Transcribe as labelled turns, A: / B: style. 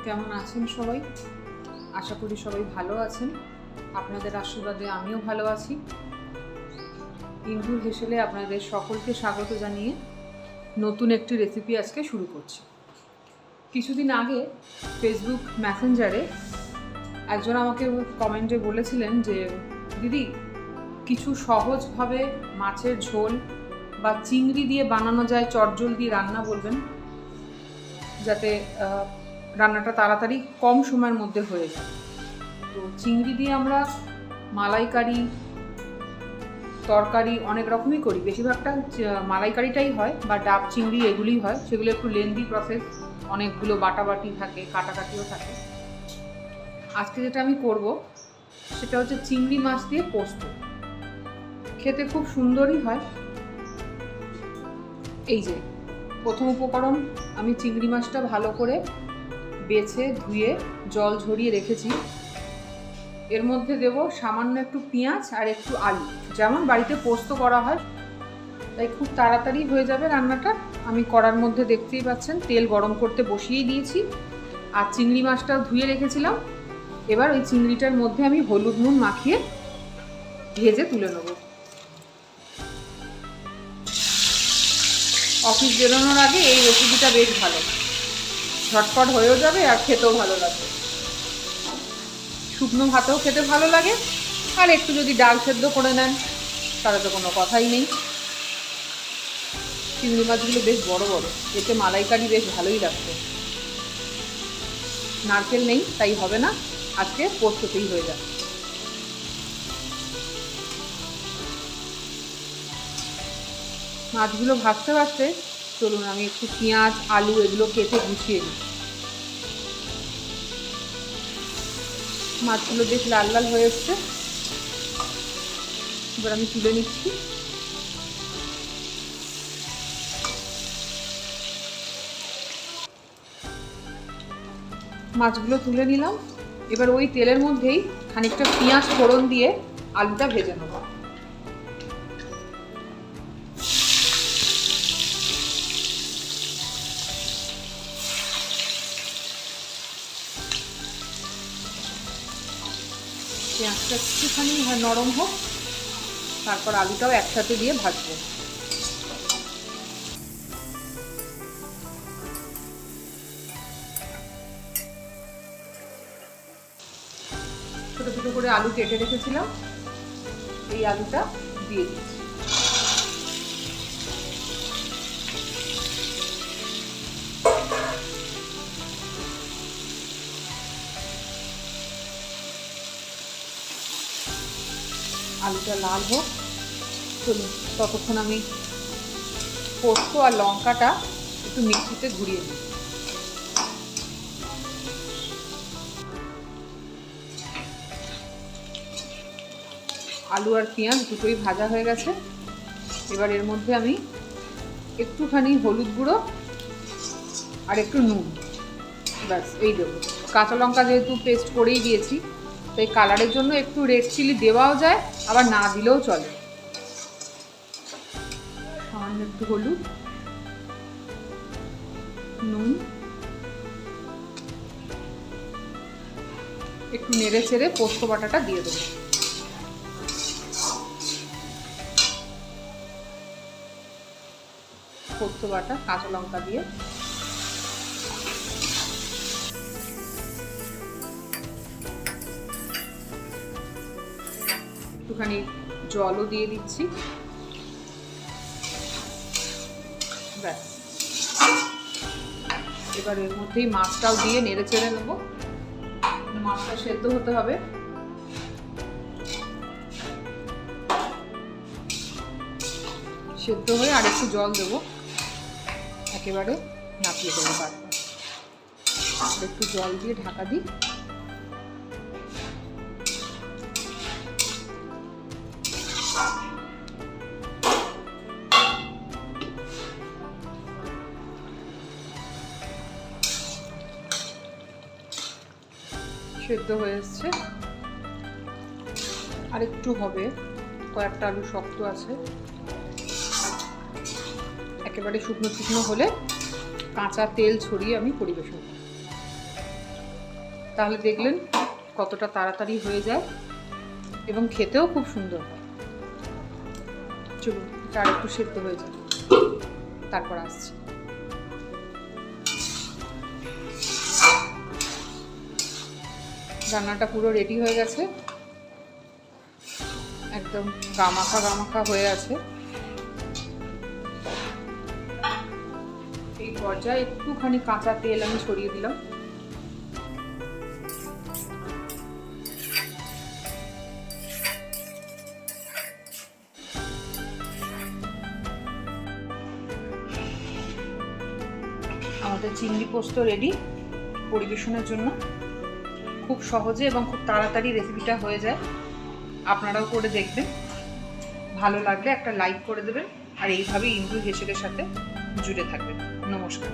A: কেমন আছেন সবাই? আশা করি সবাই ভালো আছেন। আপনাদের আশীর্বাদে আমিও ভালো আছি। ইন্দুর হেসেলে আপনাদের সকলকে স্বাগত জানিয়ে নতুন একটি রেসিপি আজকে শুরু করছি। কিছুদিন আগে ফেসবুক মেসেঞ্জারে একজন আমাকে কমেন্টে বলেছিলেন যে দিদি, কিছু সহজভাবে মাছের ঝোল বা চিংড়ি দিয়ে বানানো যায় চটজলদি রান্না বলবেন, যাতে রান্নাটা তাড়াতাড়ি কম সময়ের মধ্যে হয়ে যায়। তো চিংড়ি দিয়ে আমরা মালাইকারি, তরকারি অনেক রকমই করি, বেশিরভাগটা মালাইকারিটাই হয় বা ডাব চিংড়ি এগুলিই হয়। সেগুলো একটু লেন্দি প্রসেস, অনেকগুলো বাটাবাটি থাকে, কাটাকাটিও থাকে। আজকে যেটা আমি করব সেটা হচ্ছে চিংড়ি মাছ দিয়ে পোস্ত। খেতে খুব সুন্দরই হয়। এই যে প্রথম উপকরণ, আমি চিংড়ি মাছটা ভালো করে বেছে ধুয়ে জল ঝরিয়ে রেখেছি। এর মধ্যে দেব সামান্য একটু পেঁয়াজ আর একটু আলু, যেমন বাড়িতে পোস্ত করা হয়, তাই খুব তাড়াতাড়ি হয়ে যাবে রান্নাটা। আমি কড়ার মধ্যে দেখতেই পাচ্ছেন তেল গরম করতে বসিয়ে দিয়েছি, আর চিংড়ি মাছটাও ধুয়ে রেখেছিলাম। এবার ওই চিংড়িটার মধ্যে আমি হলুদ নুন মাখিয়ে ভেজে তুলে নেব। অফিস বেরোনোর আগে এই রেসিপিটা বেশ ভালো, ঝটপট হয়েও যাবে আর খেতেও ভালো লাগবে। শুকনো ভাতেও খেতে ভালো লাগে, আর একটু যদি ডাল সেদ্ধ করে নেন তাহলে তো কোনো কথাই নেই। চিংড়ি মাছগুলো বেশ বড় বড়, এতে মালাইকারি বেশ ভালোই লাগবে। নারকেল নেই তাই হবে না, আজকে পোস্ততেই হয়ে যাবে। মাছগুলো ভাজতে ভাজতে চলুন আমি একটু পেঁয়াজ আলু এগুলো কেটে গুছিয়ে নিই। মাছগুলো বেশ লাল লাল হয়ে এসছে, এবার আমি তুলে নিচ্ছি। মাছগুলো তুলে নিলাম। এবার ওই তেলের মধ্যেই খানিকটা পেঁয়াজ ফোড়ন দিয়ে আলুটা ভেজে নেব। পেঁয়াজটা একটুখানি নরম হোক, তারপর আলুটাও একসাথে দিয়ে ভাজবো। ছোট ছোট করে আলু কেটে রেখেছিলাম, এই আলুটা দিয়ে দিচ্ছি। আলুটা লাল হোক, চলুন ততক্ষণ আমি পোস্ত আর লঙ্কাটা একটু মিক্সিতে ঘুরিয়ে নিই। আলু আর পেঁয়াজ দুটোই ভাজা হয়ে গেছে। এবার এর মধ্যে আমি একটুখানি হলুদ গুঁড়ো আর একটু নুন, ব্যাস এই দেবো। কাঁচা লঙ্কা যেহেতু পেস্ট করেই দিয়েছি, তাই কালারের জন্য একটু রেড চিলি দেওয়াও যায়, আবার না দিলেও চলে। সামান্য একটু হলুদ, নুন, একটু নেড়ে চেড়ে পোস্ত বাটাটা দিয়ে দেবো। পোস্ত বাটা কাঁচা লঙ্কা দিয়ে একটুখানি জলও দিয়ে দিচ্ছি, ব্যাস। এবার এর মধ্যেই মাছটাও দিয়ে নেড়ে চেড়ে নেবো। মাছটা সেদ্ধ হতে হবে। সেদ্ধ হয়ে আর একটু জল দেবো, একেবারে নাপিয়ে দেবো। বারবার একটু জল দিয়ে ঢাকা দিই। সেদ্ধ হয়ে এসছে, আর একটু হবে, কয়েকটা আলু শক্ত আছে। একেবারে শুকনো শুকনো হলে কাঁচা তেল ছড়িয়ে আমি পরিবেশন করব। তাহলে দেখলেন কতটা তাড়াতাড়ি হয়ে যায় এবং খেতেও খুব সুন্দর হয়। চলুন আর একটু সেদ্ধ হয়ে যায়, তারপর আসছি। রান্নাটা পুরো রেডি হয়ে গেছে, একদম গামাখা গামাখা হয়ে আছে। এই পর্যায়ে একটুখানি কাঁচা তেল আমি ছড়িয়ে দিলাম। আমাদের চিংড়ি পোস্ত রেডি পরিবেশনের জন্য। খুব সহজে এবং খুব তাড়াতাড়ি রেসিপিটা হয়ে যায়। আপনারাও করে দেখবেন, ভালো লাগলে একটা লাইক করে দেবেন আর এইভাবেই ইন্দু হেসেলের সাথে জুড়ে থাকবেন। নমস্কার।